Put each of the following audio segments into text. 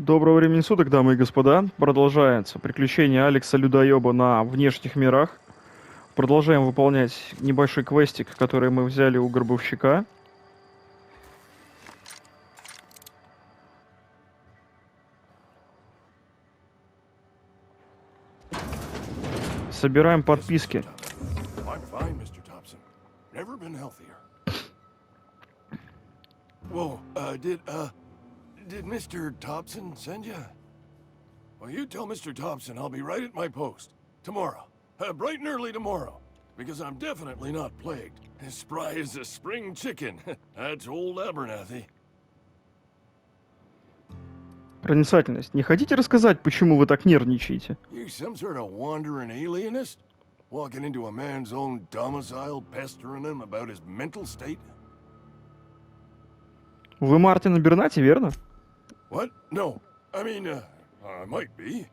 Доброго времени суток, дамы и господа. Продолжается приключение Алекса Людоеба на внешних мирах. Продолжаем выполнять небольшой квестик, который мы взяли у гробовщика. Собираем подписки. Did Mr. Thompson send you? Well, you tell Mr. Thompson I'll be right at my post. Tomorrow. Bright and early tomorrow. Because I'm definitely not plagued. As spry as a spring chicken. That's old Abernathy. Проницательность. Не хотите рассказать, почему вы так нервничаете? You some sort of wandering alienist? Walking into a man's own domicile, pestering him about his mental state? Вы Мартин Бернати, верно? What? No. I mean, I might be.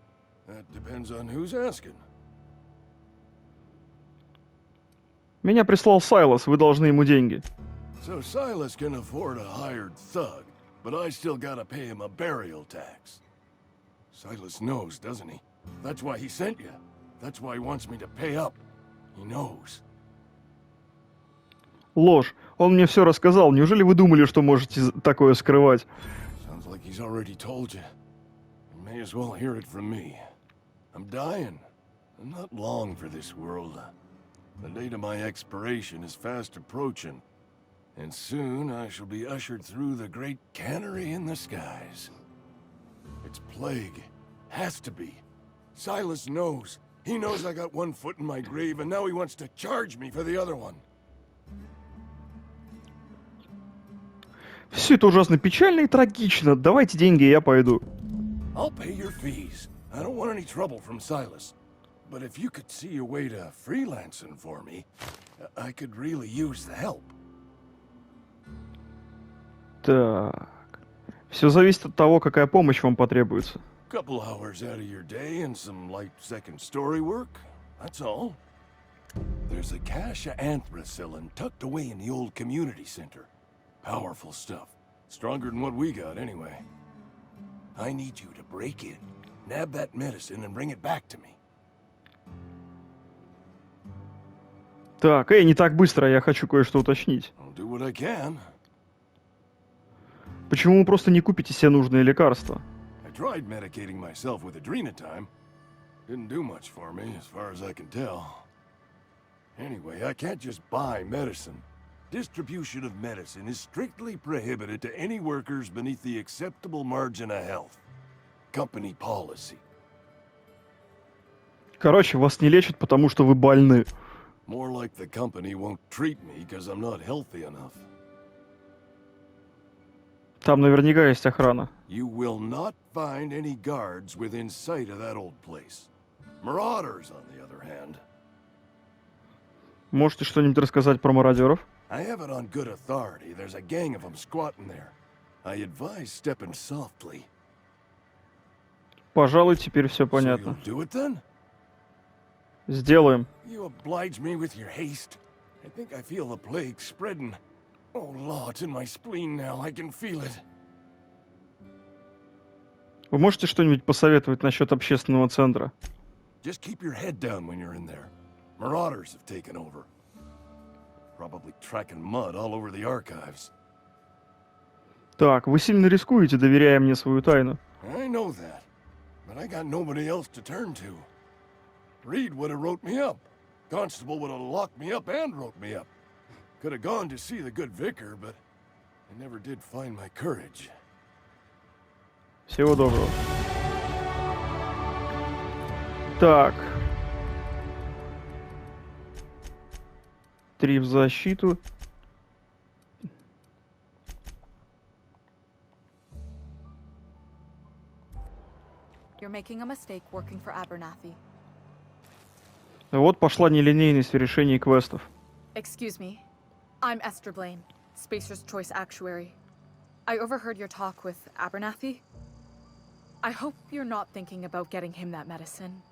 That depends on who's asking. Меня прислал Сайлас, вы должны ему деньги. So Silas can afford a hired thug, but I still gotta pay him a burial tax. Silas knows, doesn't he? That's why he sent you. That's why he wants me to pay up. He knows. Ложь. Он мне все рассказал. Неужели вы думали, что можете такое скрывать? Sounds like he's already told you. You may as well hear it from me. I'm dying. I'm not long for this world. The date of my expiration is fast approaching. And soon I shall be ushered through the great cannery in the skies. It's plague. Has to be. Silas knows. He knows I got one foot in my grave, and now he wants to charge me for the other one. Все это ужасно печально и трагично. Давайте деньги, и я пойду. I'll pay your fees. I don't want any trouble from Silas. But if you could see a way to freelancing for me, I could really use the help. Так. Все зависит от того, какая помощь вам потребуется. Couple hours out of your day and some light second story work. That's all. There's a cache of anthracillin tucked away in the old community center. Powerful stuff. Stronger than what we got, anyway. I need you to break in, nab that medicine, and bring it back to me. Так, не так быстро, я хочу кое-что уточнить. I'll do what I can. Почему вы просто не купите себе нужные лекарства? I tried medicating myself with adrenatime. Didn't do much for me, as far as I can tell. Anyway, I can't just buy medicine. Distribution of medicine is strictly prohibited to any workers beneath the acceptable margin of health. Company policy. Короче, вас не лечат, потому что вы больны. More like the company won't treat me because I'm not healthy enough. Там наверняка есть охрана. You will not find any guards within sight of that old place. Marauders, on the other hand. Можете что-нибудь рассказать про мародеров? I have it on good authority. There's a gang of them squatting there. I advise stepping softly. Пожалуй, теперь все So понятно. you'll do it then? Сделаем. You oblige me with your haste. I think I feel the plague spreading. Oh, Law, it's in my spleen now. I can feel it. Вы можете что-нибудь посоветовать насчет общественного центра? Just keep your head down when you're in there. Marauders have taken over. Probably tracking mud all over the archives. Так, вы сильно рискуете, доверяя мне свою тайну. I know that, but I got nobody else to turn to. Reed would have wrote me up. Constable would have locked me up and wrote me up. Could have gone to see the good vicar, but I never did find my courage. Всего доброго. Так. 3 в защиту. You're making a mistake working for Abernathy. Вот пошла нелинейность в решении квестов. Excuse me. I'm Esther Blaine, Spacer's Choice Actuary. I overheard your talk with Abernathy. I hope you're not thinking about getting him that medicine.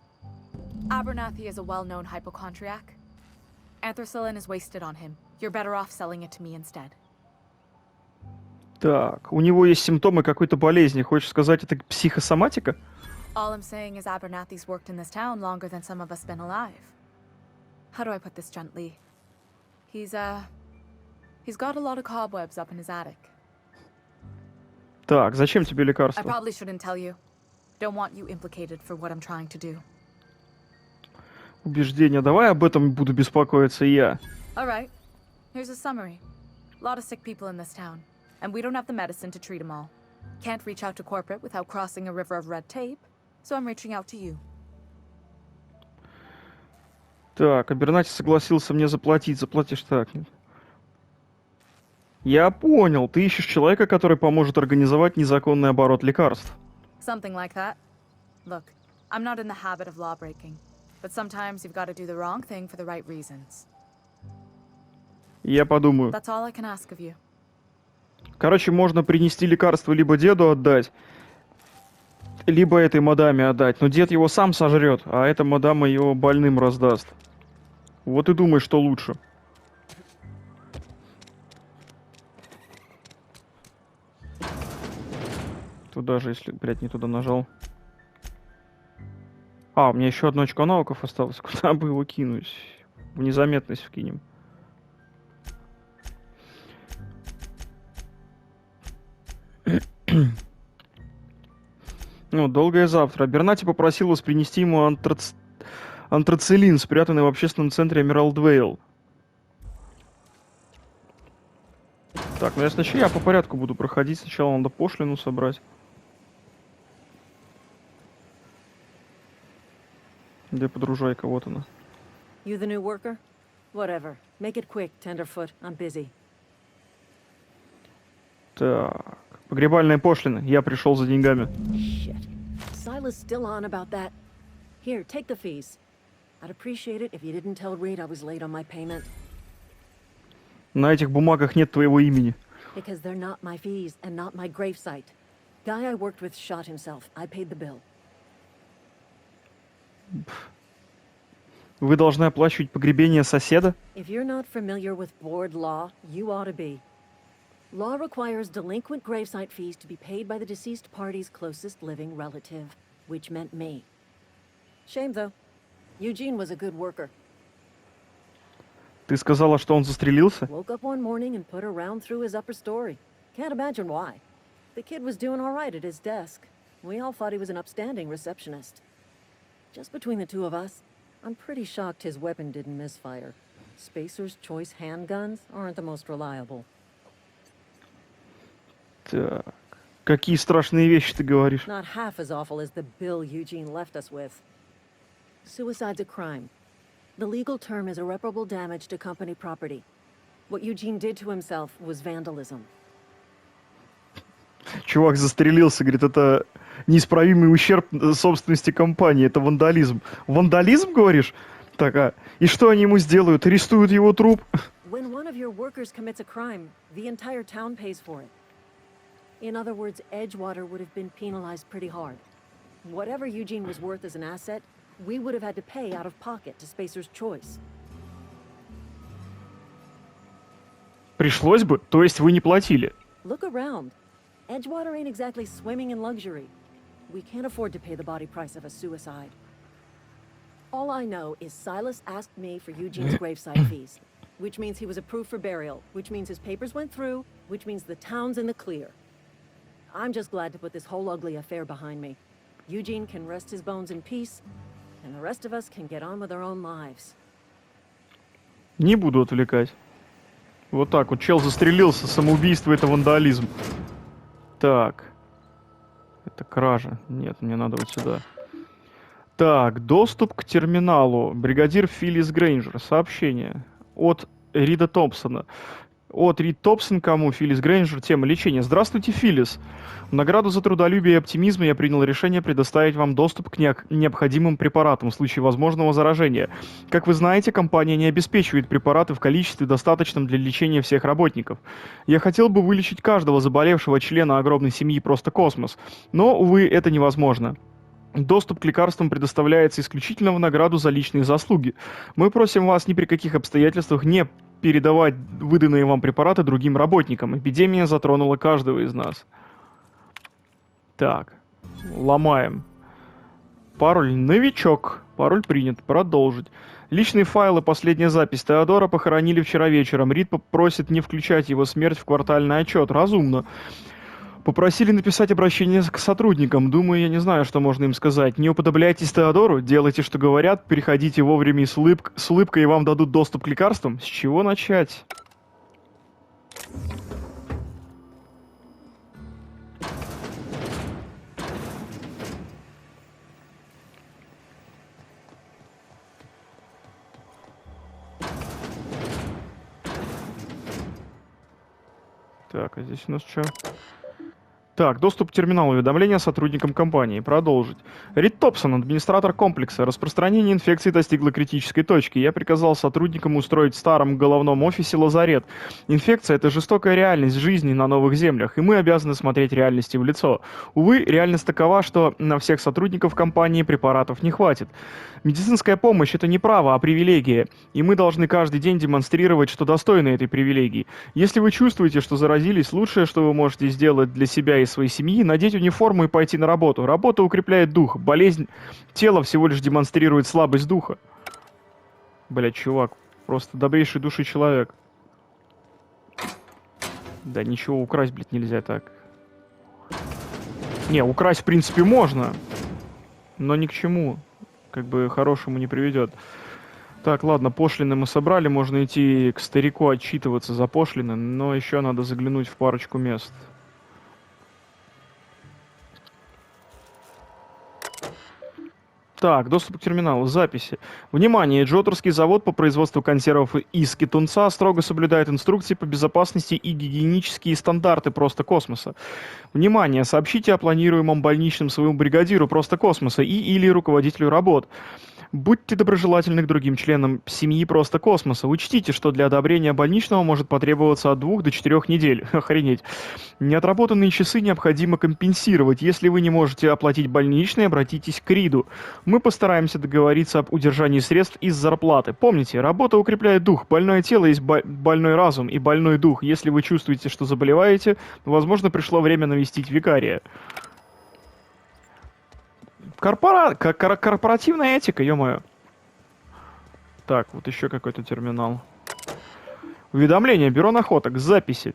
Abernathy is a well-known hypochondriac. Anthracillin is wasted on him. You're better off selling it to me instead. Так, у него есть симптомы какой-то болезни. Хочешь сказать, это психосоматика? All I'm saying is Abernathy's worked in this town longer than some of us been alive. How do I put this gently? He's got a lot of cobwebs up in his attic. Так, зачем тебе I лекарство? probably shouldn't tell you. Don't want you implicated for what I'm trying to do. Убеждение. Давай об этом буду беспокоиться и я. All right. Here's a summary. A lot of sick people in this town, and we don't have the medicine to treat them all. Can't reach out to corporate without crossing a river of red tape, so I'm reaching out to you. Так, Абернати согласился мне заплатить. Заплатишь так. Я понял. Ты ищешь человека, который поможет организовать незаконный оборот лекарств. Something like that. Look, I'm not in the habit of law breaking, but sometimes you've got to do the wrong thing for the right reasons. Я подумаю. That's all I can ask of you. Короче, можно принести лекарство либо деду отдать, либо этой мадаме отдать. Но дед его сам сожрет, а эта мадама его больным раздаст. Вот и думай, что лучше. Туда же, если, блядь, не туда нажал. А, у меня еще одно очко навыков осталось. Куда бы его кинуть? В незаметность вкинем. Ну, долгое завтра. Бернати попросил вас принести ему антрацилин, спрятанный в общественном центре Эмералдвейл. Так, ну я по порядку буду проходить. Сначала надо пошлину собрать. Где подружайка? Вот она. You the new worker? Whatever. Make it quick, Tenderfoot. I'm busy. Так, погребальная пошлина. Я пришел за деньгами. Shit. Silas still on about that. Here, take the fees. I'd appreciate it if you didn't tell Reed I was late on my payment. На этих бумагах нет твоего имени. Because they're not my fees and not my gravesite. Guy I worked with shot himself. I paid the bill. Вы должны оплачивать погребение соседа? If you're not familiar with board law, you ought to be. Law requires delinquent gravesite fees to be paid by the deceased party's closest living relative, which meant me. Shame, though. Eugene was a good worker. Ты сказала, что он застрелился? Woke up one morning and put a round through his upper story. Can't imagine why. The kid was doing all right at his desk. We all thought he was an upstanding receptionist. Just between the two of us, I'm pretty shocked his weapon didn't misfire. Spacer's choice handguns aren't the most reliable. Так, какие страшные вещи ты говоришь? Not half as awful as the bill Eugene left us with. Suicide's a crime. The legal term is irreparable damage to company property. What Eugene did to himself was vandalism. Чувак застрелился, говорит, это неисправимый ущерб собственности компании, это вандализм. Вандализм, говоришь? Так, а и что они ему сделают? Арестуют его труп? When one of your workers commits a crime, the entire town pays for it. In other words, Edgewater would have been penalized pretty hard. Whatever Eugene was worth as an asset, we would have had to pay out of pocket to Spacer's choice. Пришлось бы, то есть вы не платили. Look around. Edgewater ain't exactly swimming in luxury. We can't afford to pay the body price of a suicide. All I know is Silas asked me for Eugene's gravesite fees, which means he was approved for burial, which means his papers went through, which means the town's in the clear. I'm just glad to put this whole ugly affair behind me. Eugene can rest his bones in peace, and the rest of us can get on with our own lives. Не буду отвлекать. Вот так вот, чел застрелился, самоубийство — это вандализм. Так. Это кража. Нет, мне надо вот сюда. Так, доступ к терминалу. Бригадир Филлис Грейнджер. Сообщение от Рида Томпсона. От Рид Томпсон, кому? Филлис Грейнджер. Тема лечения. Здравствуйте, Филлис. В награду за трудолюбие и оптимизм я принял решение предоставить вам доступ к необходимым препаратам в случае возможного заражения. Как вы знаете, компания не обеспечивает препараты в количестве, достаточном для лечения всех работников. Я хотел бы вылечить каждого заболевшего члена огромной семьи «Просто космос», но, увы, это невозможно. Доступ к лекарствам предоставляется исключительно в награду за личные заслуги. Мы просим вас ни при каких обстоятельствах не передавать выданные вам препараты другим работникам. Эпидемия затронула каждого из нас. Так, ломаем. Пароль «Новичок». Пароль принят. Продолжить. Личные файлы, последняя запись. Теодора похоронили вчера вечером. Рид просит не включать его смерть в квартальный отчет. Разумно. Попросили написать обращение к сотрудникам. Думаю, я не знаю, что можно им сказать. Не уподобляйтесь Теодору, делайте, что говорят, переходите вовремя и с улыбкой, и вам дадут доступ к лекарствам. С чего начать? Так, а здесь у нас что? Так, доступ к терминалу уведомления сотрудникам компании. Продолжить. Рид Топсон, администратор комплекса. Распространение инфекции достигло критической точки. Я приказал сотрудникам устроить в старом головном офисе лазарет. Инфекция — это жестокая реальность жизни на новых землях, и мы обязаны смотреть реальности в лицо. Увы, реальность такова, что на всех сотрудников компании препаратов не хватит. Медицинская помощь — это не право, а привилегия, и мы должны каждый день демонстрировать, что достойны этой привилегии. Если вы чувствуете, что заразились, лучшее, что вы можете сделать для себя и своей семьи — надеть униформу и пойти на работу. Работа укрепляет дух, болезнь тела всего лишь демонстрирует слабость духа. Блять, чувак, просто добрейшей души человек. Да ничего украсть, блядь, нельзя так. Не, украсть в принципе можно, но ни к чему. Как бы хорошему не приведет. Так, ладно, пошлины мы собрали, можно идти к старику отчитываться за пошлины, но еще надо заглянуть в парочку мест. Так, доступ к терминалу, записи. Внимание, Джотерский завод по производству консервов из тунца строго соблюдает инструкции по безопасности и гигиенические стандарты просто космоса. Внимание, сообщите о планируемом больничном своему бригадиру просто космоса или руководителю работ. Будьте доброжелательны к другим членам семьи просто космоса. Учтите, что для одобрения больничного может потребоваться от 2 до 4 недель. Охренеть. Неотработанные часы необходимо компенсировать. Если вы не можете оплатить больничный, обратитесь к Риду. Мы постараемся договориться об удержании средств из зарплаты. Помните, работа укрепляет дух. Больное тело есть больной разум и больной дух. Если вы чувствуете, что заболеваете, возможно, пришло время навестить викария. Корпоративная этика, ё-моё. Так, вот еще какой-то терминал. Уведомление, бюро находок, записи.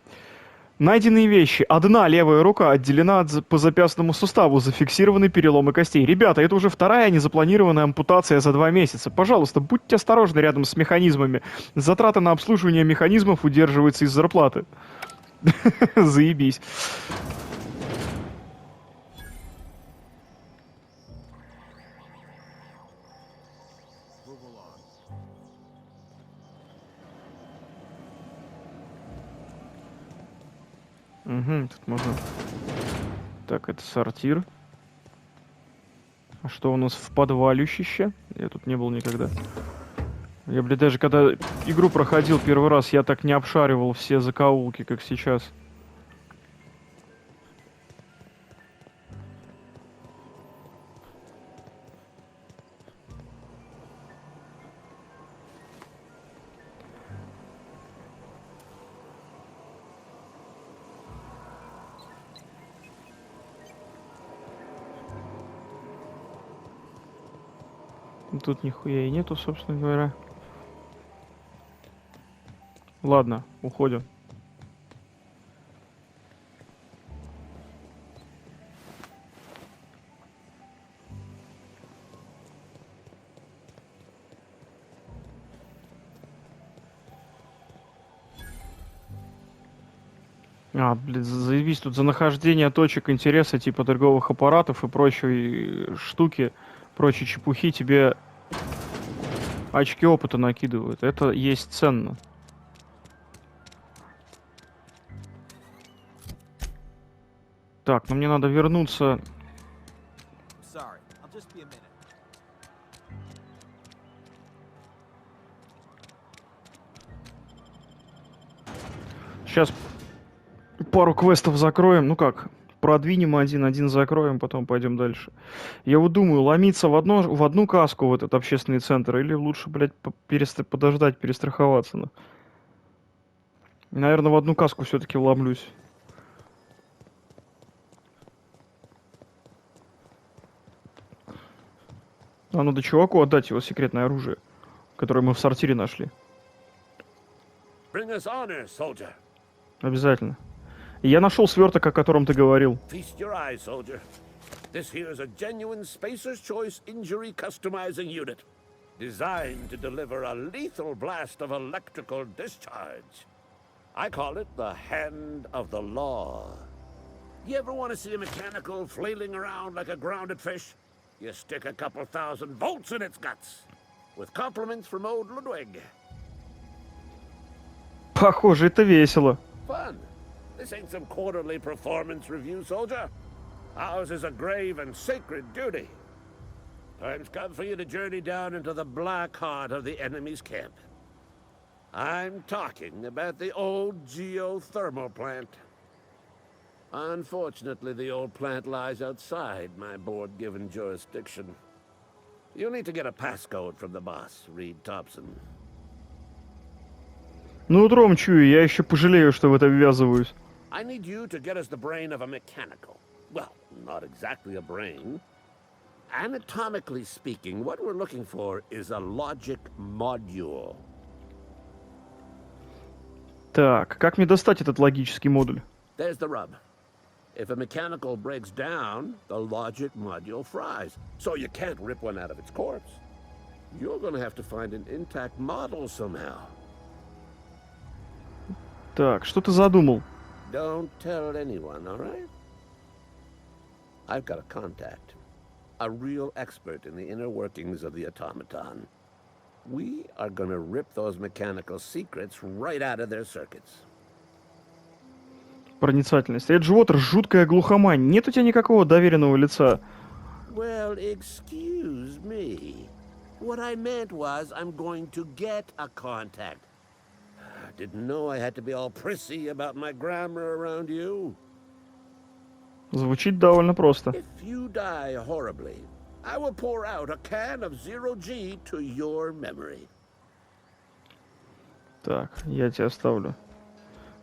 Найденные вещи. Одна левая рука отделена по запястному суставу, зафиксированы переломы костей. Ребята, это уже вторая незапланированная ампутация за 2 месяца. Пожалуйста, будьте осторожны рядом с механизмами. Затраты на обслуживание механизмов удерживаются из зарплаты. Заебись. Угу, тут можно... Так, это сортир. А что у нас в подвалющище? Я тут не был никогда. Я, блядь, даже когда игру проходил первый раз, я так не обшаривал все закоулки, как сейчас. Тут нихуя и нету, собственно говоря. Ладно, уходим. Блин, заявись тут за нахождение точек интереса типа торговых аппаратов и прочей штуки, прочей чепухи тебе очки опыта накидывают. Это есть ценно. Так, ну мне надо вернуться. Сейчас пару квестов закроем. Ну как, продвинем один закроем, потом пойдем дальше. Я вот думаю, ломиться в одну каску в этот общественный центр или лучше, блядь, подождать, перестраховаться. Ну? Наверное, в одну каску все-таки вломлюсь. А надо чуваку отдать его секретное оружие, которое мы в сортире нашли. Bring us honor, soldier. Обязательно. И я нашел сверток, о котором ты говорил. Feast your eyes, soldier. This here is a genuine Spacer's Choice injury customizing unit, designed to deliver a lethal blast of electrical discharge. I call it the Hand of the Law. You ever want to see a mechanical flailing around like a grounded fish? You stick a couple thousand volts in its guts. With compliments from old Ludwig. Похоже, это весело. Fun. This ain't some quarterly performance review, soldier. Ours is a grave and sacred duty. Time's come for you to journey down into the black heart of the enemy's camp. I'm talking about the old geothermal plant. Unfortunately, the old plant lies outside my board-given jurisdiction. You'll need to get a passcode from the boss, Reed Thompson. Ну, утром чую, я еще пожалею, что в это ввязываюсь. I need you to get us the brain of a mechanical. Well, not exactly a brain. Anatomically speaking, what we're looking for is a logic module. Так, как мне достать этот логический модуль? There's the rub. If a mechanical breaks down, the logic module fries. So you can't rip one out of its corpse. You're gonna have to find an intact model somehow. Так, что ты задумал? Don't tell anyone, all right? I've got a contact. A real expert in the inner workings of the automaton. We are gonna rip those mechanical secrets right out of their circuits. Проницательность. Эджвотер, жуткая глухомань. Нет у тебя никакого доверенного лица. Well, excuse me. What I meant was I'm going to get a contact. Didn't know I had to be all prissy about my grammar around you. Звучит довольно просто. If you die horribly, I will pour out a can of 0G to your memory. Так, я тебя оставлю.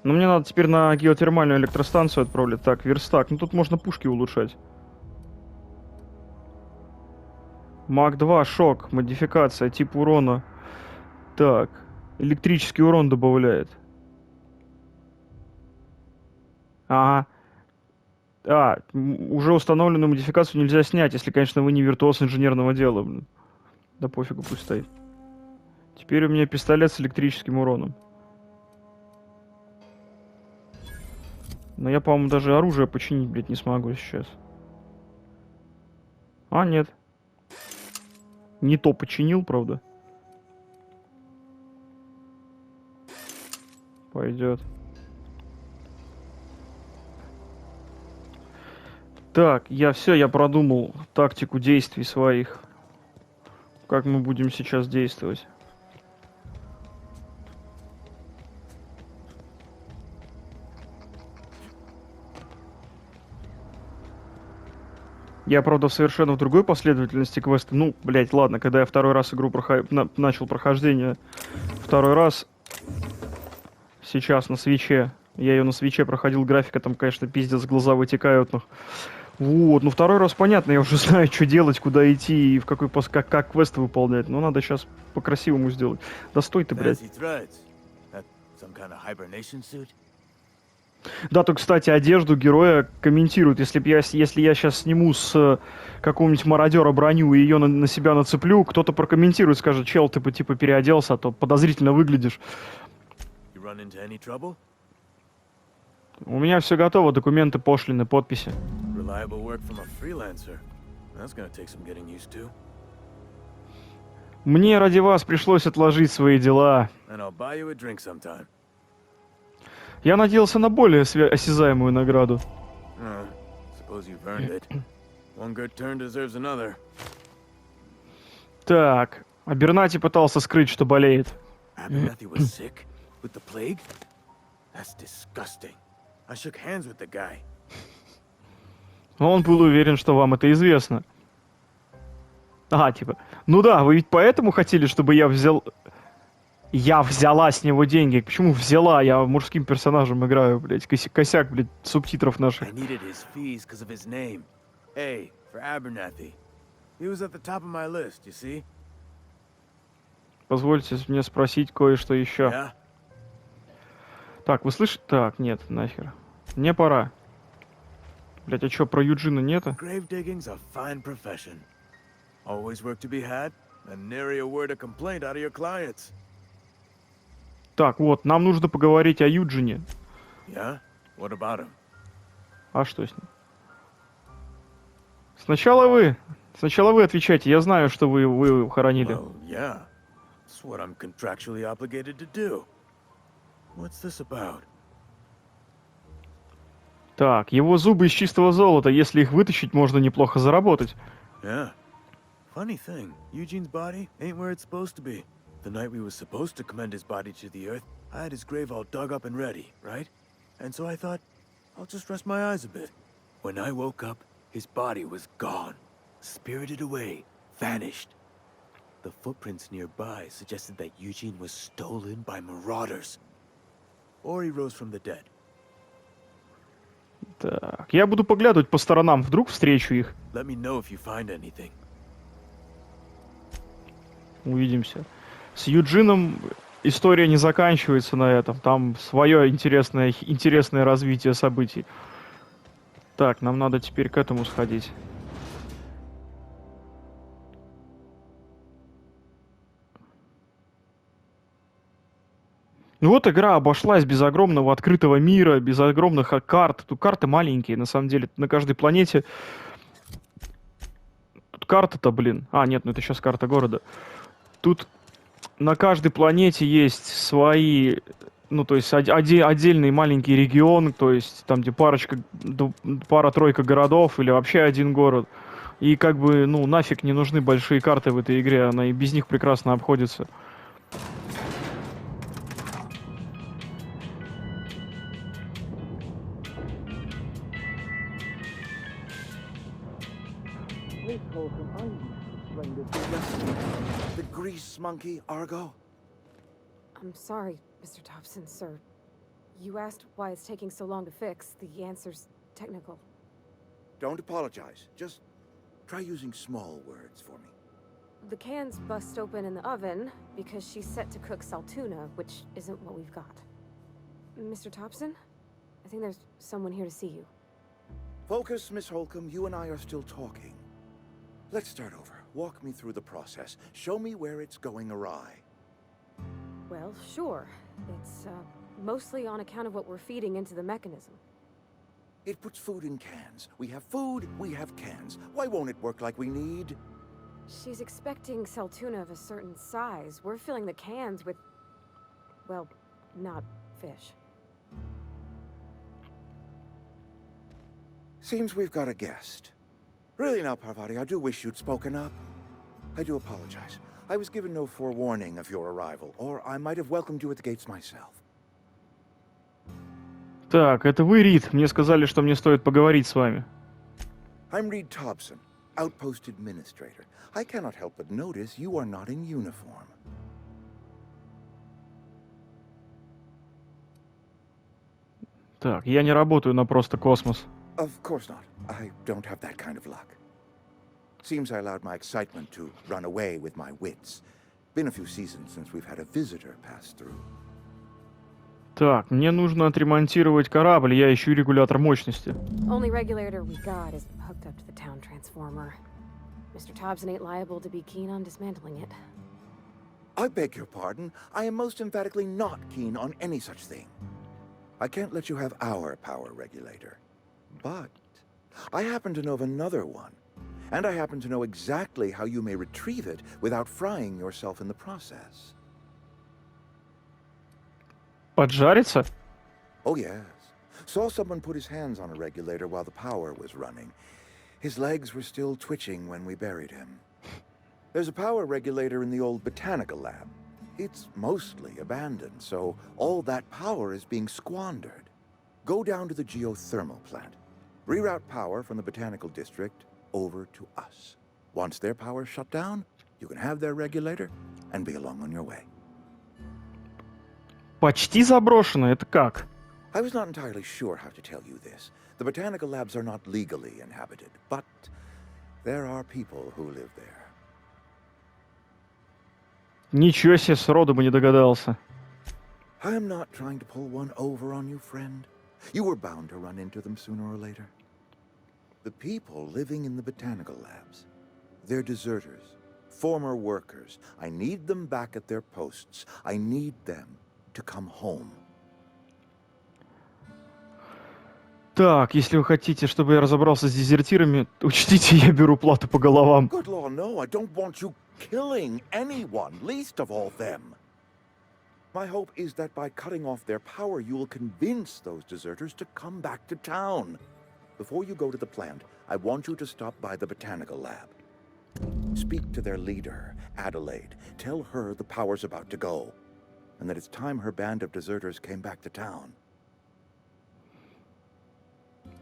Но мне надо теперь на геотермальную электростанцию отправлять. Так, верстак. Ну тут можно пушки улучшать. Мак-2, шок, модификация, тип урона. Так, электрический урон добавляет. Ага. Уже установленную модификацию нельзя снять, если, конечно, вы не виртуоз инженерного дела. Блин. Да пофигу, пусть стоит. Теперь у меня пистолет с электрическим уроном. Но я, по-моему, даже оружие починить, блядь, не смогу сейчас. А, нет. Не то починил, правда. Пойдет. Так, я продумал тактику действий своих. Как мы будем сейчас действовать. Я, правда, совершенно в другой последовательности квеста. Ну, блять, ладно, когда я второй раз игру начал прохождение, второй раз, сейчас на свече, я ее на свече проходил, графика там, конечно, пиздец, глаза вытекают. Вот, ну второй раз понятно, я уже знаю, что делать, куда идти и в какой как квесты выполнять. Но надо сейчас по-красивому сделать. Да стой ты, блядь. Да, то, кстати, одежду героя комментируют. Если я сейчас сниму с какого-нибудь мародера броню и ее на себя нацеплю, кто-то прокомментирует, скажет: чел, ты типа переоделся, а то подозрительно выглядишь. У меня все готово, документы, пошлины, подписи. Мне ради вас пришлось отложить свои дела. Я надеялся на более осязаемую награду. Так, Абернати пытался скрыть, что болеет. Он был уверен, что вам это известно. Ага, типа, ну да, вы ведь поэтому хотели, чтобы я взял Я взяла с него деньги. Почему взяла? Я мужским персонажем играю, блядь. Косяк, блядь, субтитров наших. I needed his fees because of his name. A for Abernathy. He was at the top of my list, you see? Позвольте мне спросить кое-что еще. Yeah? Так, вы слышите? Так, нет, нахер. Мне пора. Блядь, а чё, про Юджина нету? Grave digging's a fine profession. Always work to be had, and nary a word of complaint out of your clients. Так, вот, нам нужно поговорить о Юджине. Yeah? What about him? А что с ним? Сначала вы отвечайте. Я знаю, что вы хоронили. Well, yeah. It's what I'm contractually obligated to do. What's this about? Так, его зубы из чистого золота. Если их вытащить, можно неплохо заработать. Yeah. Funny thing, Eugene's body ain't where it's supposed to be. The night we were supposed to commend his body to the earth, I had his grave all dug up and ready, right? And so I thought, I'll just rest my eyes a bit. When I woke up, his body was gone. Spirited away. Vanished. The footprints nearby suggested that Eugene was stolen by marauders. Or he rose from the dead. Так, я буду поглядывать по сторонам. Вдруг встречу их. Let me know if you find anything. Увидимся. С Юджином история не заканчивается на этом. Там свое интересное развитие событий. Так, нам надо теперь к этому сходить. Ну вот игра обошлась без огромного открытого мира, без огромных карт. Тут карты маленькие, на самом деле. На каждой планете... Тут карта-то, блин... А, нет, ну это сейчас карта города. Тут на каждой планете есть свои... Ну, то есть отдельный маленький регион, то есть там, где пара-тройка городов или вообще один город. И как бы, ну, нафиг не нужны большие карты в этой игре, она и без них прекрасно обходится. The grease monkey, Argo? I'm sorry, Mr. Thompson, sir. You asked why it's taking so long to fix. The answer's technical. Don't apologize. Just try using small words for me. The cans bust open in the oven because she's set to cook saltuna, which isn't what we've got. Mr. Thompson? I think there's someone here to see you. Focus, Miss Holcomb. You and I are still talking. Let's start over. Walk me through the process. Show me where it's going awry. Well, sure. It's, mostly on account of what we're feeding into the mechanism. It puts food in cans. We have food, we have cans. Why won't it work like we need? She's expecting saltuna of a certain size. We're filling the cans with... well, not fish. Seems we've got a guest. Really now, Parvati, I do wish you'd spoken up. I do apologize. I was given no forewarning of your arrival, or I might have welcomed you at the gates myself. Так, это вы, Рид. Мне сказали, что мне стоит поговорить с вами. I'm Reed Thompson, Outpost Administrator. I cannot help but notice you are not in uniform. Так, я не работаю на просто космос. Of course not. I don't have that kind of luck. Seems I allowed my excitement to run away with my wits. Been a few seasons since we've had a visitor pass through. Так, мне нужно отремонтировать корабль, я ищу регулятор мощности. Only regulator we got is hooked up to the town transformer. Mr. Thompson ain't liable to be keen on dismantling it. I beg your pardon. I am most emphatically not keen on any such thing. I can't let you have our power regulator. But I happen to know of another one. And I happen to know exactly how you may retrieve it without frying yourself in the process. Поджариться? Oh, yes. Saw someone put his hands on a regulator while the power was running. His legs were still twitching when we buried him. There's a power regulator in the old botanical lab. It's mostly abandoned, so all that power is being squandered. Go down to the geothermal plant. Reroute power from the botanical district over to us. Once their power's shut down, you can have their regulator and be along on your way. Почти заброшено, это как? I was not entirely sure how to tell you this. The botanical labs are not legally inhabited, but there are people who live there. Ничего себе, сроду бы не догадался. I am not trying to pull one over on you, friend. You were bound to run into them sooner or later. The people living in the botanical labs, they're deserters, former workers. I need them back at their posts. I need them to come home. Так, если вы хотите, чтобы я разобрался с дезертирами, учтите, я беру плату по головам. Good Lord, no, I don't want you killing anyone, least of all them. My hope is that by cutting off their power, you will convince those deserters to come back to town. Before you go to the plant, I want you to stop by the botanical lab. Speak to their leader, Adelaide. Tell her the power's about to go, and that it's time her band of deserters came back to town.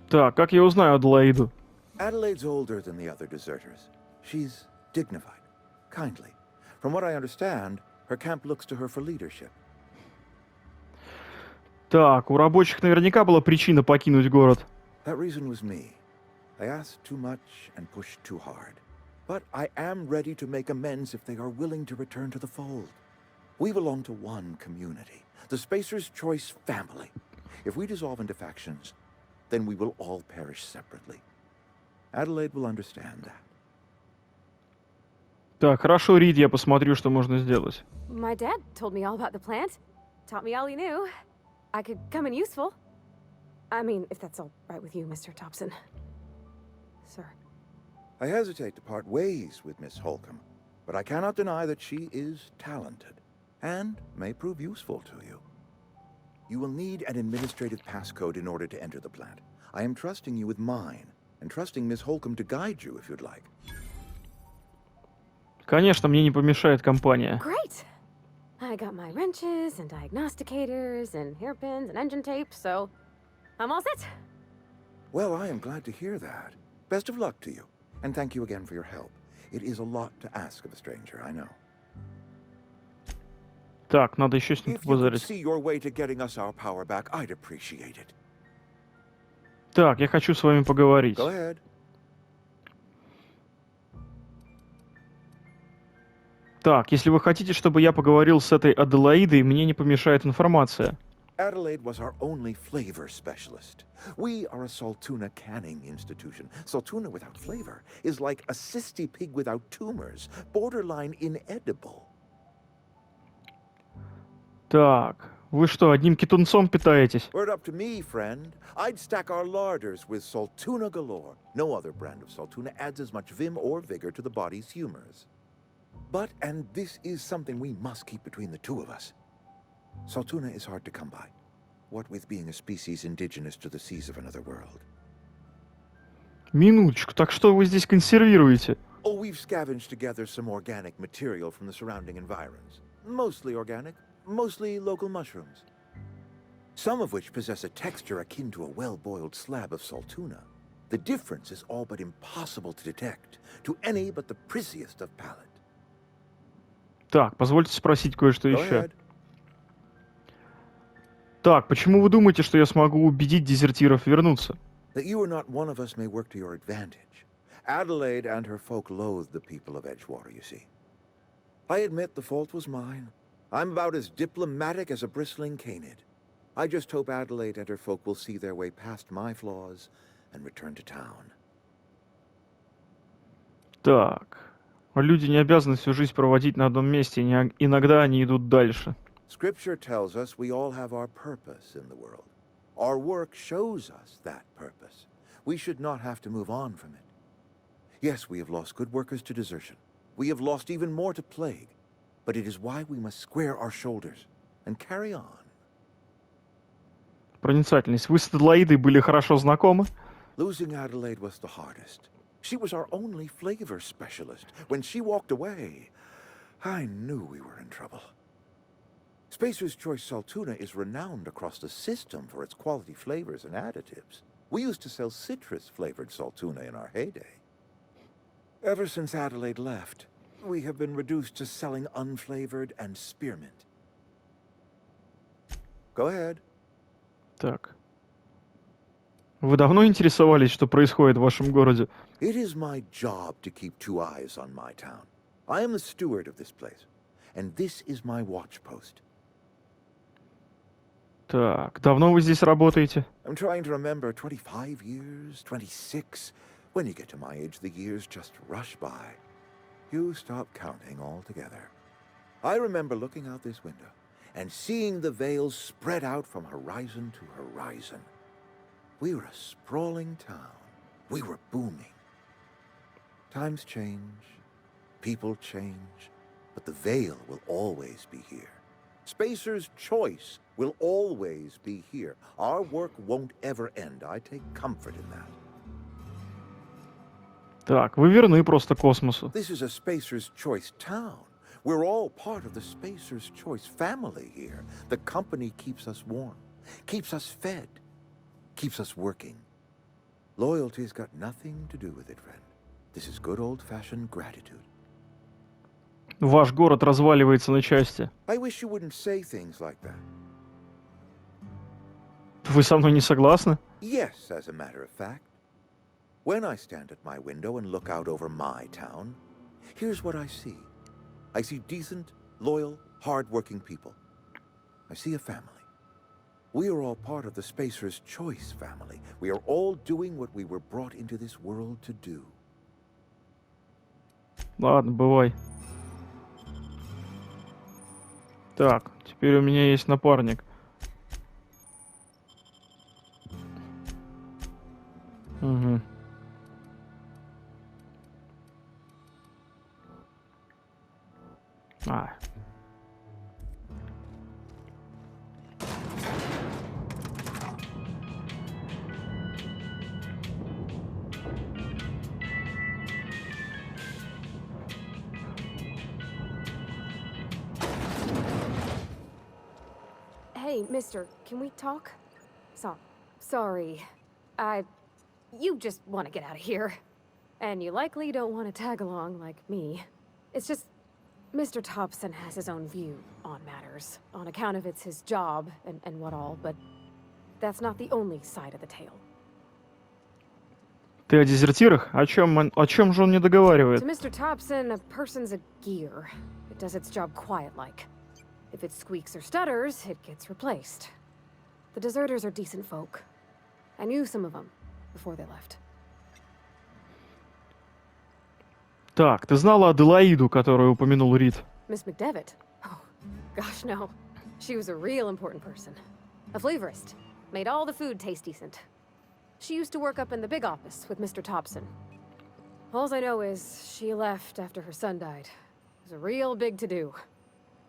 Так, как я узнаю Аделаиду? Adelaide's older than the other deserters. She's dignified, kindly. From what I understand, her camp looks to her for leadership. Так, у рабочих наверняка была причина покинуть город. That reason was me. I asked too much and pushed too hard. But I am ready to make amends if they are willing to return to the fold. We belong to one community, the Spacer's Choice family. If we dissolve into factions, then we will all perish separately. Adelaide will understand that. Так, хорошо, Рид, я посмотрю, что можно сделать. My dad told me all about the plant. Taught me all he knew. I could come in useful. I mean, if that's all right with you, Mr. Thompson. Sir. I hesitate to part ways with Miss Holcomb, but I cannot deny that she is talented and may prove useful to you. You will need an administrative passcode in order to enter the plant. I am trusting you with mine, and trusting Miss Holcomb to guide you if you'd like. Конечно, мне не помешает компания. Great. I got my wrenches and diagnosticators and hairpins and engine tape, so I'm all set. Well, I am glad to hear that. Best of luck to you, and thank you again for your help. It is a lot to ask of a stranger, I know. Так, надо еще с ним If you could побазарить. see your way to getting us our power back, I'd appreciate it. Так, я хочу с вами поговорить. Go ahead. Так, если вы хотите, чтобы я поговорил с этой Аделаидой, мне не помешает информация. Adelaide was our only flavor specialist. We are a Saltuna canning institution. Saltuna without flavor is like a cysty pig without tumors, borderline inedible. Так, вы что, одним кетунцом питаетесь? Word up to me, friend. I'd stack our larders with Saltuna galore. No other brand of Saltuna adds as much vim or vigor to the body's humors. But, and this is something we must keep between the two of us, Saltuna is hard to come by, what with being a species indigenous to the seas of another world. Минуточку, так что вы здесь консервируете? Oh, we've scavenged together some organic material from the surrounding environs. Mostly organic, mostly local mushrooms. Some of which possess a texture akin to a well-boiled slab of Saltuna. The difference is all but impossible to detect to any but the prissiest of palate. Так, позвольте спросить кое-что Go еще. ahead. Так, почему вы думаете, что я смогу убедить дезертиров вернуться? That you are not one of us may work to your advantage. Adelaide and her folk loathe the people of Edgewater, you see. I admit the fault was mine. I'm about as diplomatic as a bristling canid. I just hope Adelaide and her folk will see their way past my flaws and return to town. Так, люди не обязаны всю жизнь проводить на одном месте, иногда они идут дальше. Scripture tells us we all have our purpose in the world. Our work shows us that purpose. We should not have to move on from it. Yes, we have lost good workers to desertion. We have lost even more to plague. But it is why we must square our shoulders and carry on. Проницательность. Вы с Аделаидой были хорошо знакомы? Losing Adelaide was the hardest. She was our only flavor specialist. When she walked away, I knew we were in trouble. Spacer's Choice Saltuna is renowned across the system for its quality flavors and additives. We used to sell citrus-flavored Saltuna in our heyday. Ever since Adelaide left, we have been reduced to selling unflavored and spearmint. Go ahead. Так. Вы давно интересовались, что происходит в вашем городе? It is my job to keep 2 eyes on my town. I am the steward of this place, and this is my watch post. Так, давно вы здесь работаете? I'm trying to remember 25 years, 26. When you get to my age, the years just rush by. You stop counting altogether. I remember looking out this window and seeing the veils spread out from horizon to horizon. We were a sprawling town. We were booming. Times change, people change, but the veil will always be here. Spacer's choice will always be here. Our work won't ever end. I take comfort in that. Так, вы верны просто космосу. This is a Spacer's Choice town. We're all part of the Spacer's Choice family here. The company keeps us warm, keeps us fed, keeps us working. Loyalty's got nothing to do with it, friend. This is good old-fashioned gratitude. Ваш город разваливается на части. I wish you wouldn't say things like that. Вы со мной не согласны? Yes, as a matter of fact. When I stand at my window and look out over my town, here's what I see. I see decent, loyal, hard-working people. I see a family. We are all part of the Spacer's Choice family. We are all doing what we were brought into this world to do. Ладно, бывай. Так, теперь у меня есть напарник. Угу. А. Hey, mister, can we talk? Sorry. You just want to get out of here. And you likely don't want to tag along like me. It's just, Mr. Thompson has his own view on matters, on account of it's his job and what all, but that's not the only side of the tale. Ты о дезертирах? О чем же он не договаривает? To Mr. Thompson, a person's a gear. It does its job quiet-like. If it squeaks or stutters, it gets replaced. The deserters are decent folk. I knew some of them before they left. Так, ты знала Аделаиду, которую упомянул Рид? Miss McDevitt? Oh, gosh, no. She was a real important person. A flavorist. Made all the food taste decent. She used to work up in the big office with Mr. Thompson. All I know is she left after her son died. It was a real big to-do.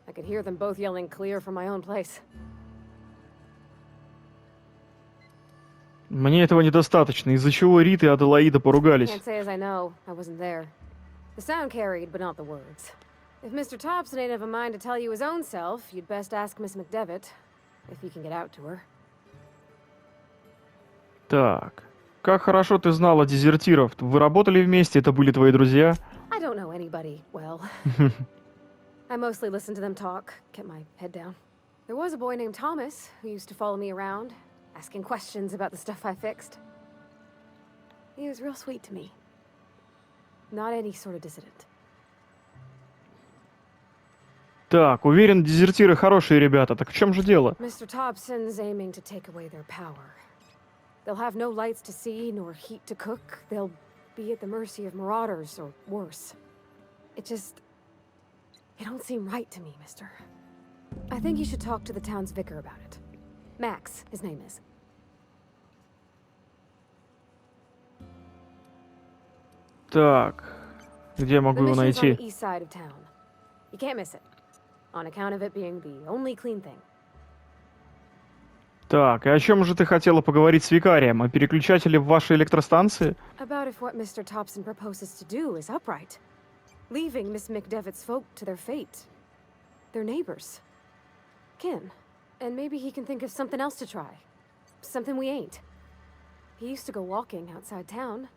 I could hear them both yelling clear from my own place. Мне этого недостаточно, из-за чего Рид и Аделаида поругались. Can't say as I know. I wasn't there. The sound carried, but not the words. If Mr. Thompson ain't of a mind to tell you his own self, you'd best ask Miss McDevitt, if you can get out to her. Так, как хорошо ты знала дезертиров. Вы работали вместе, это были твои друзья? I don't know anybody well. I mostly listened to them talk, kept my head down. There was a boy named Thomas who used to follow me around, asking questions about the stuff I fixed. He was real sweet to me. Not any sort of dissident. Так, уверен, дезертиры хорошие ребята. Так в чем же дело? Mr. Thompson's aiming to take away their power. They'll have no lights to see, nor heat to cook. They'll be at the mercy of marauders, or worse. It don't seem right to me, mister. I think you should talk to the town's vicar about it. Max, his name is. Так, где я могу The его mission's on найти? the east side of town. You can't miss it, on account of it being the only clean thing. Так, и о чем же ты хотела поговорить с викарием? О переключателе в вашей электростанции? About if what Mr. Thompson proposes to do is upright. Leaving Miss McDevitt's folk to their fate. They're neighbors. Kin. And maybe he can think of something else to try. Something we ain't. He used to go walking outside town.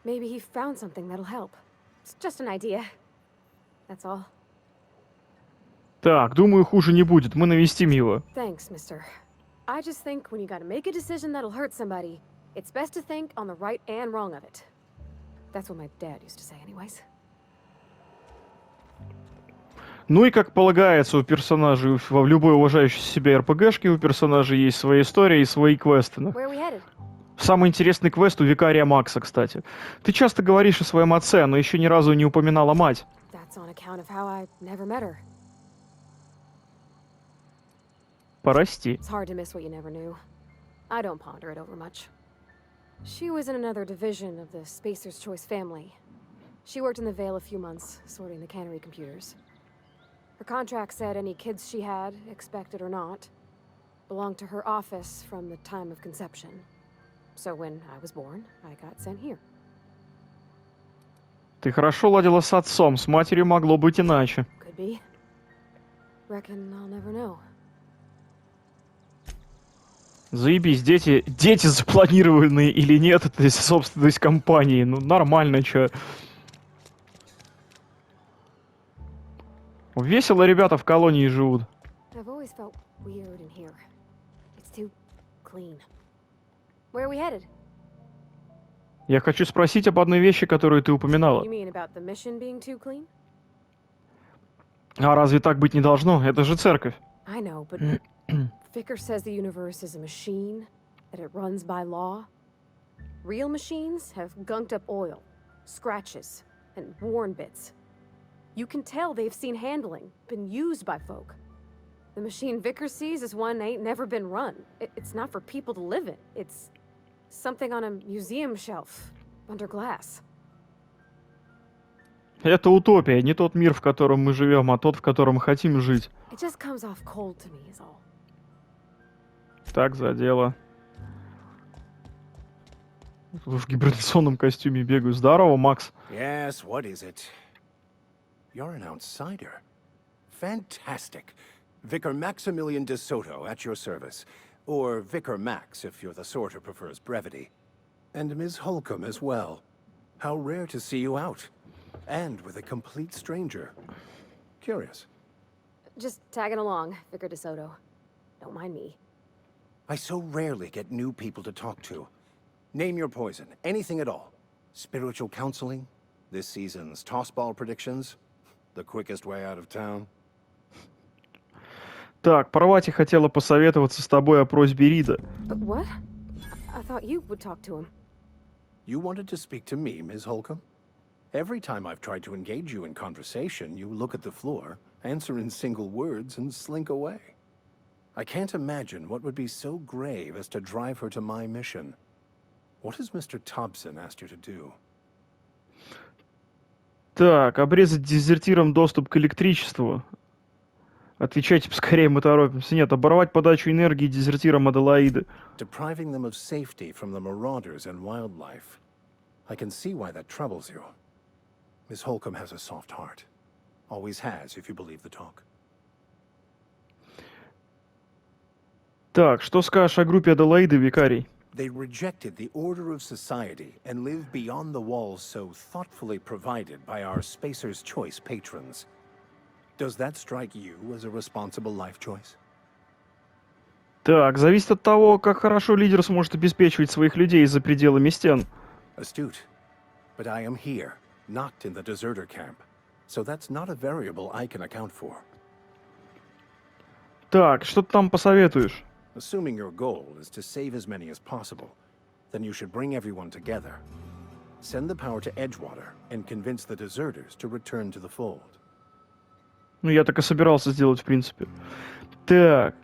Maybe he found something that'll help. It's just an idea. That's all. Так, думаю, хуже не будет. Мы навестим его. Thanks, mister. I just think when you gotta make a decision that'll hurt somebody, it's best to think on the right and wrong of it. That's what my dad used to say anyways. Ну и как полагается у персонажей, в любой уважающей себя РПГшке у персонажей есть своя история и свои квесты. Where are we headed? Самый интересный квест у викария Макса, кстати. Ты часто говоришь о своем отце, но еще ни разу не упоминала мать. That's on account of how I never met her. Прости. It's hard to miss what you never knew. I don't ponder it over much. She was in another division of the Spacer's Choice family. She worked in the Vale a few months, sorting the cannery computers. Her contract said any kids she had, expected or not, belonged to her office from the time of conception. So when I was born, I got sent here. Ты хорошо ладила с отцом, с матерью могло быть иначе. Could be. Reckon I'll never know. Заебись, дети запланированные или нет, это собственность компании. Ну, нормально, чё. Весело ребята в колонии живут. I've always felt weird in here. It's too clean. Where are we headed? Я хочу спросить об одной вещи, которую ты упоминала. You mean about the mission being too clean? А разве так быть не должно? Это же церковь. I know, but Vicker says the universe is a machine, that it runs by law. Real machines have gunked up oil, scratches, and worn bits. You can tell they've seen handling, been used by folk. The machine Vicker sees is one ain't never been run. It's not for people to live in. It's something on a museum shelf, under glass. Это утопия, не тот мир, в котором мы живем, а тот, в котором хотим жить. It just comes off cold to me, is all. Так, за дело. В гибернационном костюме бегаю. Здорово, Макс. Yes, what is it? You're an outsider. Fantastic. Vicar Maximilian de Soto at your service. Or Vicar Max, if you're the sort who prefers brevity. And Ms. Holcomb as well. How rare to see you out. And with a complete stranger. Curious. Just tagging along, Vicar DeSoto. Don't mind me. I so rarely get new people to talk to. Name your poison, anything at all. Spiritual counseling? This season's tossball predictions? The quickest way out of town? Так, Парвати хотела посоветоваться с тобой о просьбе Рида. But what? I thought you would talk to him. You wanted to speak to me, Ms. Holcomb? Every time I've tried to engage you in conversation, you look at the floor, answer in single words, and slink away. I can't imagine what would be so grave as to drive her to my mission. What has Mr. Thompson asked you to do? Так, обрезать дезертирам доступ к электричеству. Отвечайте поскорее, мы торопимся. Нет, оборвать подачу энергии дезертирам Аделаиды. Depriving them of safety from the marauders and wildlife. I can see why that troubles you. Miss Holcomb has a soft heart. Always has, if you believe the talk. Так, что скажешь о группе Аделаиды, викарий? They rejected the order of society and live beyond the walls so thoughtfully provided by our Spacer's Choice patrons. Does that strike you as a responsible life choice? Так, зависит от того, как хорошо лидер сможет обеспечивать своих людей за пределами стен. Astute. But I am here, not in the deserter camp. So that's not a variable I can account for. Так, что ты там посоветуешь? Assuming your goal is to save as many as possible, then you should bring everyone together. Send the power to Edgewater and convince the deserters to return to the fold. Ну, я так и собирался сделать, в принципе. Так,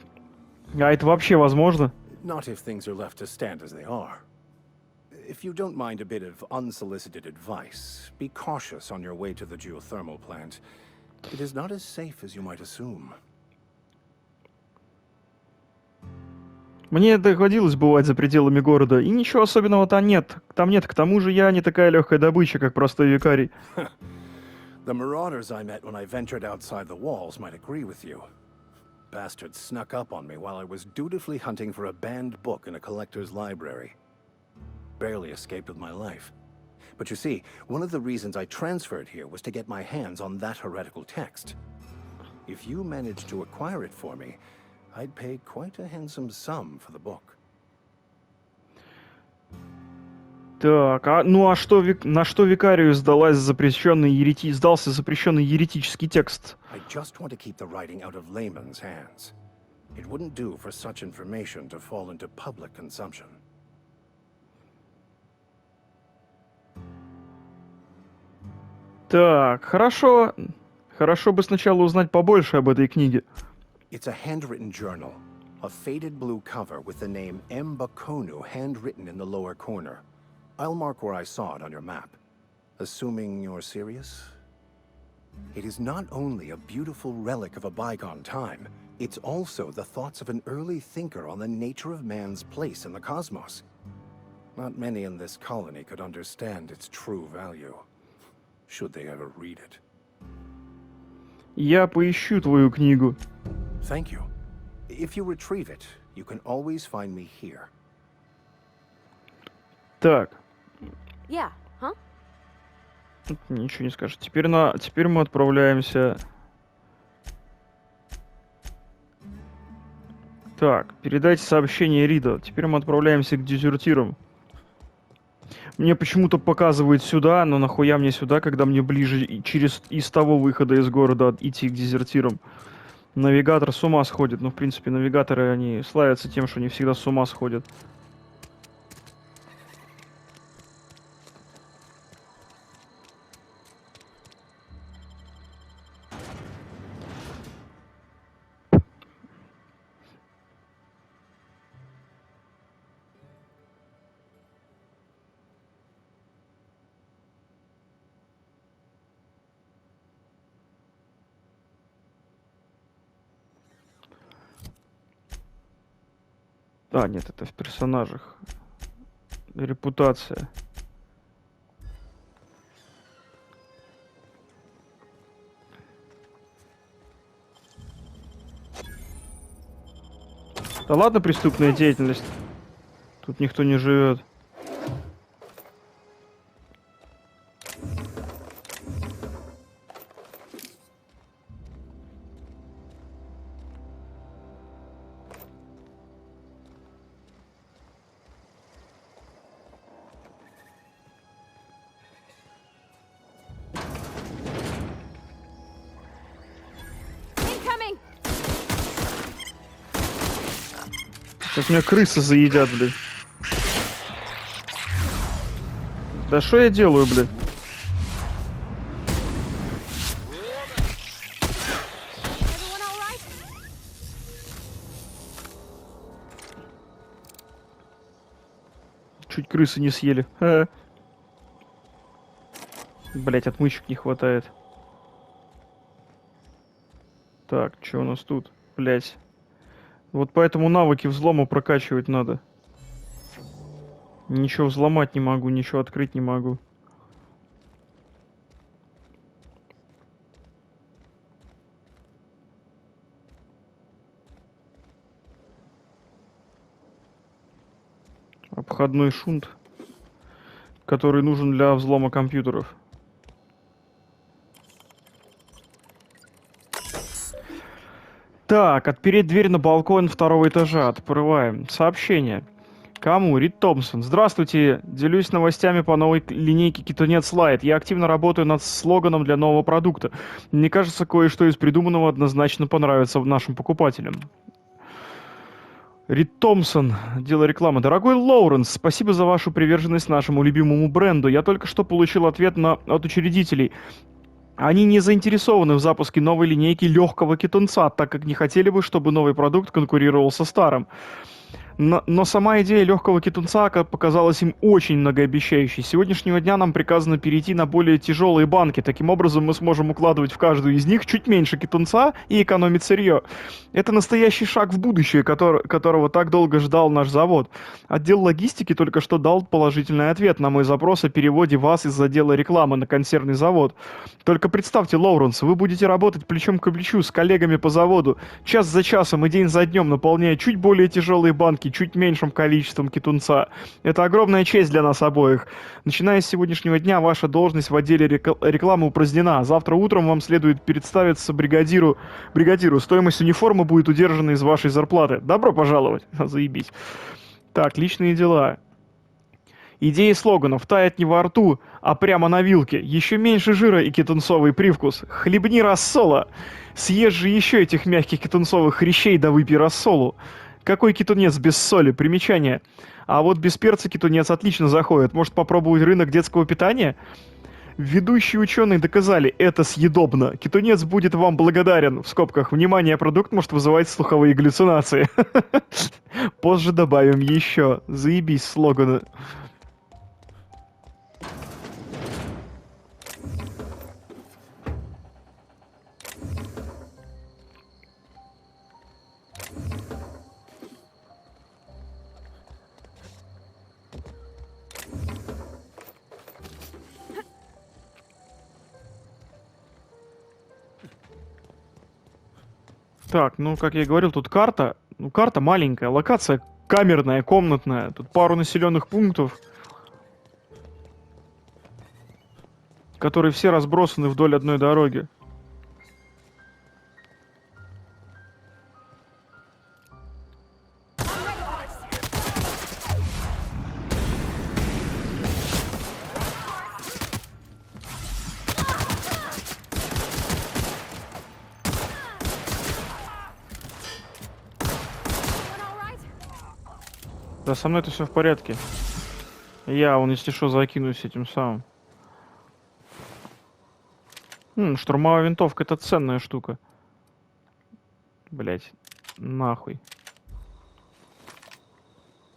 а это вообще возможно? Not if things are left to stand as they are. If you don't mind a bit of unsolicited advice, be cautious on your way to the geothermal plant. It is not as safe as you might assume. Мне доводилось бывать за пределами города, и ничего особенного там нет. К тому же я не такая легкая добыча, как простой викарий. The marauders I met when I ventured outside the walls might agree with you. Bastards snuck up on me while I was dutifully hunting for a banned book in a collector's library. Barely escaped with my life. But you see, one of the reasons I transferred here was to get my hands on that heretical text. If you managed to acquire it for me, I'd pay quite a handsome sum for the book. Так, ну а что, на что викарию сдался запрещенный еретический текст? I just want to keep the writing out of layman's hands. It wouldn't do for such information to fall into public consumption. Так, хорошо. Хорошо бы сначала узнать побольше об этой книге. It's a handwritten journal. A faded blue cover with the name M. Bakonu handwritten in the lower corner. I'll mark where I saw it on your map. Assuming you're serious? It is not only a beautiful relic of a bygone time, it's also the thoughts of an early thinker on the nature of man's place in the cosmos. Not many in this colony could understand its true value, should they ever read it. Я поищу твою книгу. Thank you. If you retrieve it, you can always find me here. Так, Yeah, huh? ничего не скажешь. Теперь мы отправляемся. Так, передайте сообщение Рида. Теперь мы отправляемся к дезертирам. Мне почему-то показывает сюда, но нахуя мне сюда, когда мне ближе из того выхода из города идти к дезертирам. Навигатор с ума сходит. Ну, в принципе, навигаторы, они славятся тем, что они всегда с ума сходят. А, нет, это в персонажах. Репутация. Да ладно, преступная деятельность. Тут никто не живет. Incoming! Сейчас меня крысы заедят, блядь. Да что я делаю, блядь? Everyone all right? Чуть крысы не съели. Блять, отмычек не хватает. Так, что у нас тут? Блять. Вот поэтому навыки взлома прокачивать надо. Ничего взломать не могу, ничего открыть не могу. Обходной шунт, который нужен для взлома компьютеров. Так, отпереть дверь на балкон второго этажа. Открываем. Сообщение. Кому? Рид Томпсон. Здравствуйте. Делюсь новостями по новой линейке Кетонец Лайт. Я активно работаю над слоганом для нового продукта. Мне кажется, кое-что из придуманного однозначно понравится нашим покупателям. Рид Томпсон. Дело рекламы. Дорогой Лоуренс, спасибо за вашу приверженность нашему любимому бренду. Я только что получил ответ от учредителей. Они не заинтересованы в запуске новой линейки легкого кетунца, так как не хотели бы, чтобы новый продукт конкурировал со старым. Но сама идея легкого кетунца показалась им очень многообещающей. С сегодняшнего дня нам приказано перейти на более тяжелые банки. Таким образом мы сможем укладывать в каждую из них чуть меньше кетунца и экономить сырье. Это настоящий шаг в будущее, которого так долго ждал наш завод. Отдел логистики только что дал положительный ответ на мой запрос о переводе вас из отдела рекламы на консервный завод. Только представьте, Лоуренс, вы будете работать плечом к плечу с коллегами по заводу, час за часом и день за днем, наполняя чуть более тяжелые банки пачки чуть меньшим количеством кетунца. Это огромная честь для нас обоих. Начиная с сегодняшнего дня, ваша должность в отделе рекламы упразднена. Завтра утром вам следует представиться бригадиру. Стоимость униформы будет удержана из вашей зарплаты. Добро пожаловать. Заебись. Так, личные дела. Идеи слоганов «Тает не во рту, а прямо на вилке», «Еще меньше жира и кетунцовый привкус», «Хлебни рассола», «Съешь же еще этих мягких кетунцовых хрящей, да выпей рассолу». Какой кетунец без соли? Примечание. А вот без перца кетунец отлично заходит. Может попробовать рынок детского питания? Ведущие ученые доказали, это съедобно. Кетунец будет вам благодарен. В скобках, внимание, продукт может вызывать слуховые галлюцинации. Позже добавим еще. Заебись слоганы. Так, ну, как я и говорил, тут карта. Ну, карта маленькая, локация камерная, комнатная. Тут пару населенных пунктов, которые все разбросаны вдоль одной дороги. Да, со мной это все в порядке. Я, если что, закинусь этим самым. Штурмовая винтовка — это ценная штука. Блять, нахуй.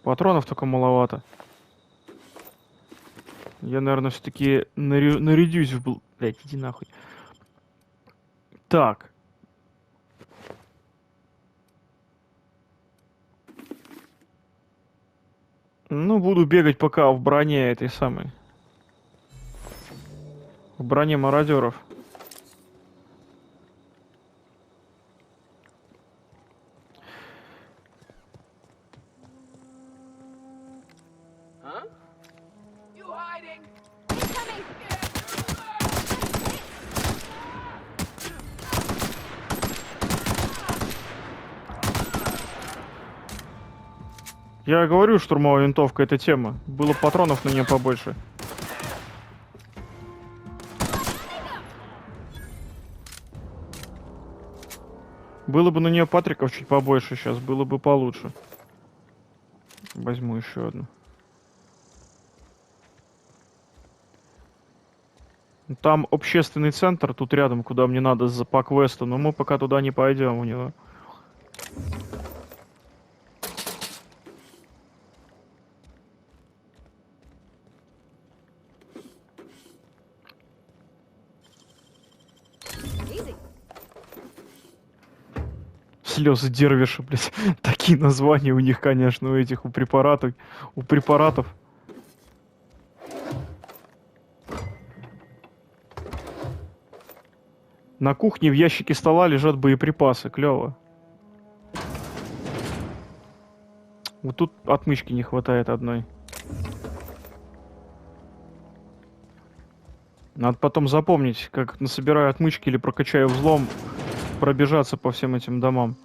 Патронов только маловато. Я, наверное, все-таки нарядюсь в... Блять, иди нахуй. Так. Ну, буду бегать пока в броне этой самой. В броне мародеров. Я говорю, штурмовая винтовка — это тема. Было патронов на нее побольше. Было бы на нее патриков чуть побольше сейчас, было бы получше. Возьму еще одну. Там общественный центр, тут рядом, куда мне надо по квесту, но мы пока туда не пойдем у него. Слезы дервиша, блядь. Такие названия у них, конечно, у этих, у препаратов. На кухне в ящике стола лежат боеприпасы. Клево. Вот тут отмычки не хватает одной. Надо потом запомнить, как насобираю отмычки или прокачаю взлом, пробежаться по всем этим домам.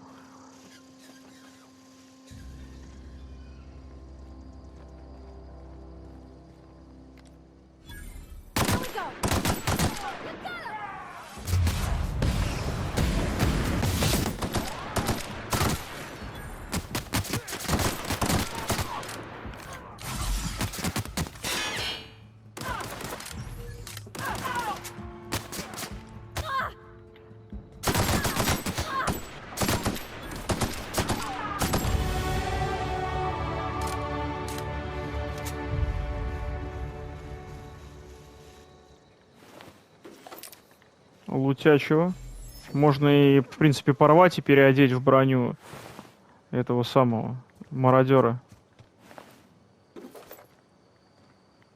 Лутячего. Можно и, в принципе, порвать и переодеть в броню этого самого мародера.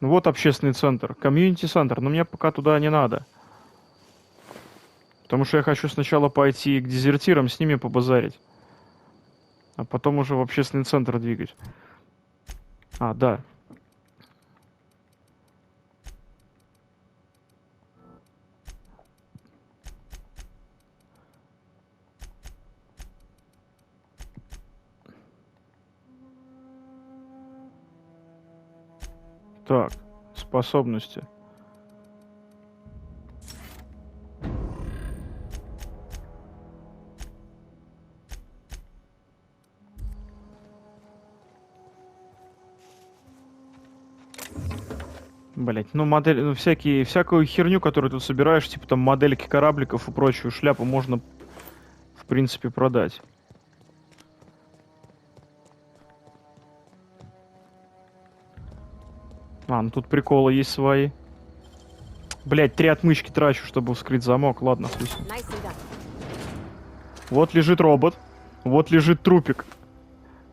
Ну вот общественный центр, комьюнити-центр, но мне пока туда не надо. Потому что я хочу сначала пойти к дезертирам, с ними побазарить. А потом уже в общественный центр двигать. А, да. Так, способности. Блять, ну модель, ну всякую херню, которую тут собираешь, типа там модельки корабликов и прочую шляпу можно, в принципе, продать. А, ну тут приколы есть свои. Блять, 3 отмычки трачу, чтобы вскрыть замок. Ладно, хуй с ним. Nicely done. Вот лежит робот. Вот лежит трупик.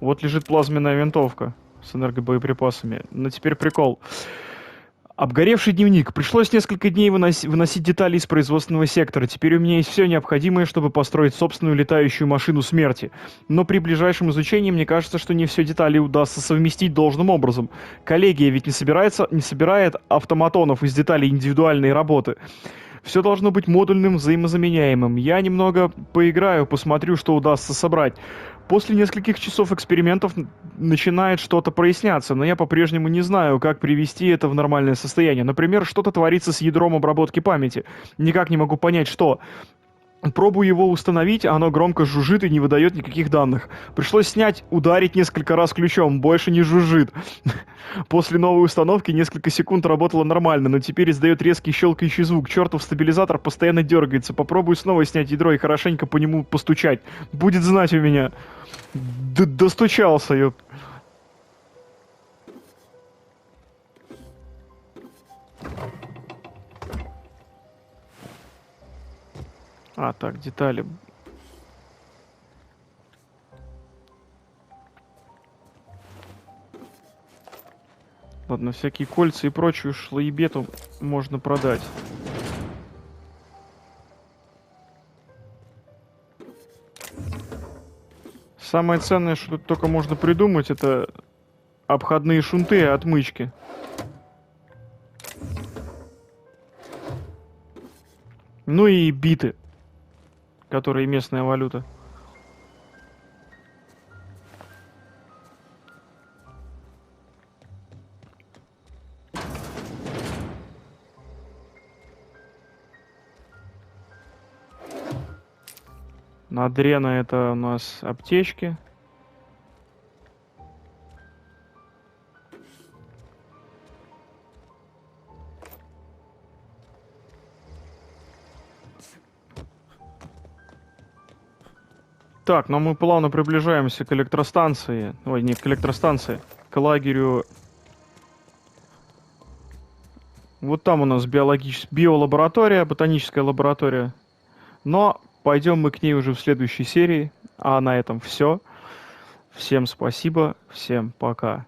Вот лежит плазменная винтовка с энергобоеприпасами. Но теперь прикол. Обгоревший дневник. Пришлось несколько дней выносить детали из производственного сектора. Теперь у меня есть все необходимое, чтобы построить собственную летающую машину смерти. Но при ближайшем изучении мне кажется, что не все детали удастся совместить должным образом. Коллегия ведь не собирает автоматонов из деталей индивидуальной работы. Все должно быть модульным, взаимозаменяемым. Я немного поиграю, посмотрю, что удастся собрать. После нескольких часов экспериментов начинает что-то проясняться, но я по-прежнему не знаю, как привести это в нормальное состояние. Например, что-то творится с ядром обработки памяти. Никак не могу понять, что. Пробую его установить, а оно громко жужжит и не выдает никаких данных. Пришлось снять, ударить несколько раз ключом, больше не жужжит. После новой установки несколько секунд работало нормально, но теперь издает резкий щелкающий звук. Чертов стабилизатор постоянно дергается. Попробую снова снять ядро и хорошенько по нему постучать. Будет знать у меня. Достучался, ёп. А, так, детали. Ладно, всякие кольца и прочую шлоебету можно продать. Самое ценное, что тут только можно придумать, это обходные шунты и отмычки. Ну и биты, которые местная валюта. На дрена это у нас аптечки. Так, но мы плавно приближаемся к электростанции. Ой, не к электростанции, к лагерю. Вот там у нас биолаборатория, ботаническая лаборатория. Но пойдем мы к ней уже в следующей серии. А на этом все. Всем спасибо, всем пока.